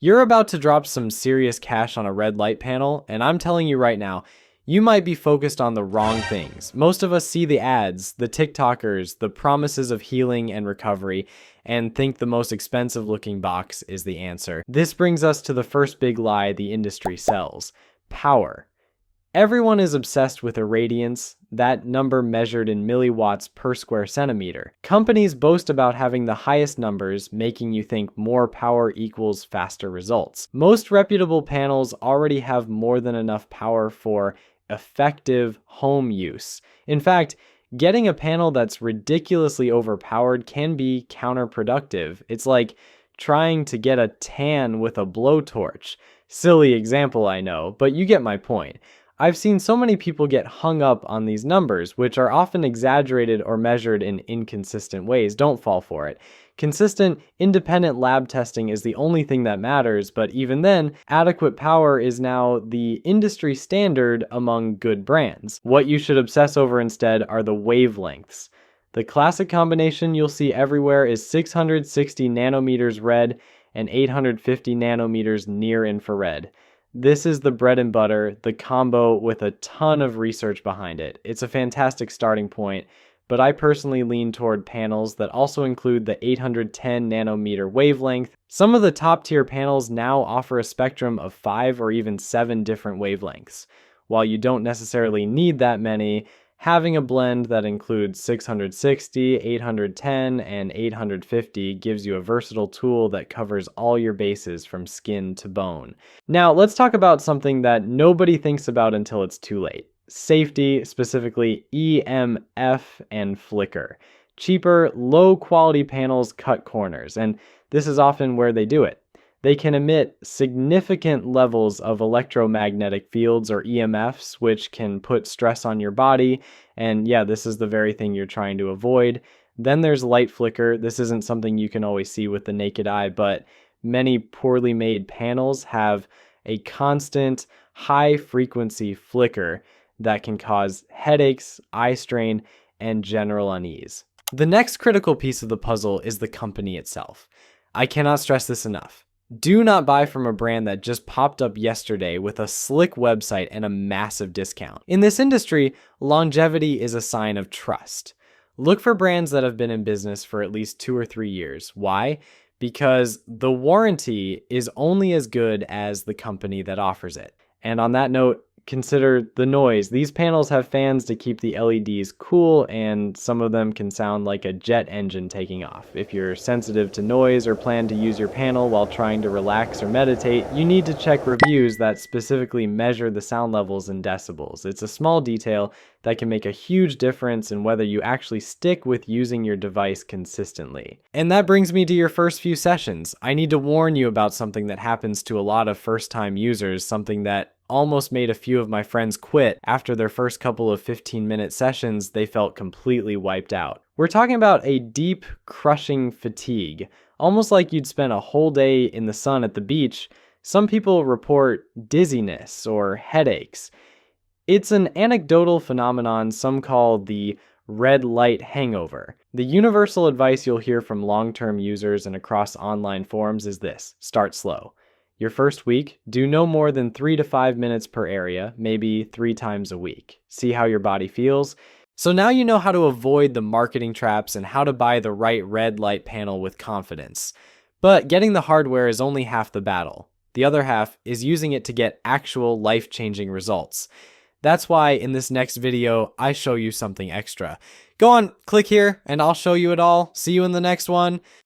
You're about to drop some serious cash on a red light panel, and I'm telling you right now, you might be focused on the wrong things. Most of us see the ads, the TikTokers, the promises of healing and recovery, and think the most expensive looking box is the answer. This brings us to the first big lie the industry sells: power. Everyone is obsessed with irradiance, that number measured in milliwatts per square centimeter. Companies boast about having the highest numbers, making you think more power equals faster results. Most reputable panels already have more than enough power for effective home use. In fact, getting a panel that's ridiculously overpowered can be counterproductive. It's like trying to get a tan with a blowtorch. Silly example, I know, but you get my point. I've seen so many people get hung up on these numbers, which are often exaggerated or measured in inconsistent ways. Don't fall for it. Consistent, independent lab testing is the only thing that matters, but even then, adequate power is now the industry standard among good brands. What you should obsess over instead are the wavelengths. The classic combination you'll see everywhere is 660 nanometers red and 850 nanometers near infrared. This is the bread and butter, the combo with a ton of research behind it. It's a fantastic starting point, but I personally lean toward panels that also include the 810 nanometer wavelength. Some of the top tier panels now offer a spectrum of 5 or even 7 different wavelengths. While you don't necessarily need that many, having a blend that includes 660, 810, and 850 gives you a versatile tool that covers all your bases from skin to bone. Now, let's talk about something that nobody thinks about until it's too late. Safety, specifically EMF and flicker. Cheaper, low-quality panels cut corners, and this is often where they do it. They can emit significant levels of electromagnetic fields or EMFs, which can put stress on your body. And yeah, this is the very thing you're trying to avoid. Then there's light flicker. This isn't something you can always see with the naked eye, but many poorly made panels have a constant high frequency flicker that can cause headaches, eye strain, and general unease. The next critical piece of the puzzle is the company itself. I cannot stress this enough. Do not buy from a brand that just popped up yesterday with a slick website and a massive discount. In this industry, longevity is a sign of trust. Look for brands that have been in business for at least 2 or 3 years. Why? Because the warranty is only as good as the company that offers it. And on that note, consider the noise. These panels have fans to keep the LEDs cool, and some of them can sound like a jet engine taking off. If you're sensitive to noise or plan to use your panel while trying to relax or meditate, you need to check reviews that specifically measure the sound levels in decibels. It's a small detail that can make a huge difference in whether you actually stick with using your device consistently. And that brings me to your first few sessions. I need to warn you about something that happens to a lot of first-time users, something that almost made a few of my friends quit. After their first couple of 15-minute sessions, they felt completely wiped out. We're talking about a deep, crushing fatigue, almost like you'd spent a whole day in the sun at the beach. Some people report dizziness or headaches. It's an anecdotal phenomenon some call the red light hangover. The universal advice you'll hear from long-term users and across online forums is this: start slow. Your first week, do no more than 3 to 5 minutes per area, maybe 3 times a week. See how your body feels. So now you know how to avoid the marketing traps and how to buy the right red light panel with confidence. But getting the hardware is only half the battle. The other half is using it to get actual life-changing results. That's why in this next video, I show you something extra. Go on, click here, and I'll show you it all. See you in the next one.